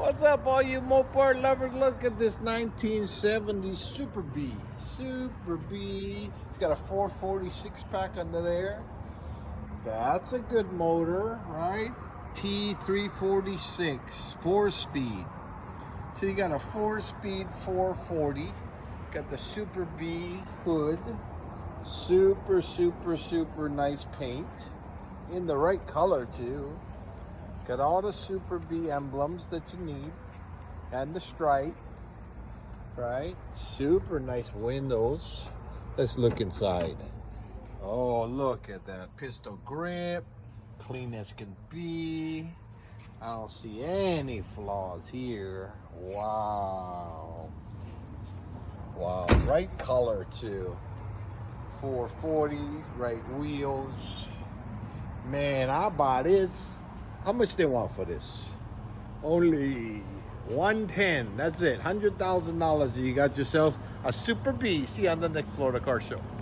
What's up, all you mopar lovers? Look at this 1970 Superbee. Superbee. It's got a 446 pack under there. That's a good motor, right? T346, 4-speed. So you got a 4-speed 440. Got the Superbee hood. Super nice paint. In the right color, too. Got all the Superbee emblems that you need. And the stripe. Right? Super nice windows. Let's look inside. Oh, look at that pistol grip. Clean as can be. I don't see any flaws here. Wow. Wow. Right color, too. 440. Right wheels. Man, I bought it. How much they want for this? Only $110. That's it. $100,000. You got yourself a Superbee. See you on the next Florida Car Show.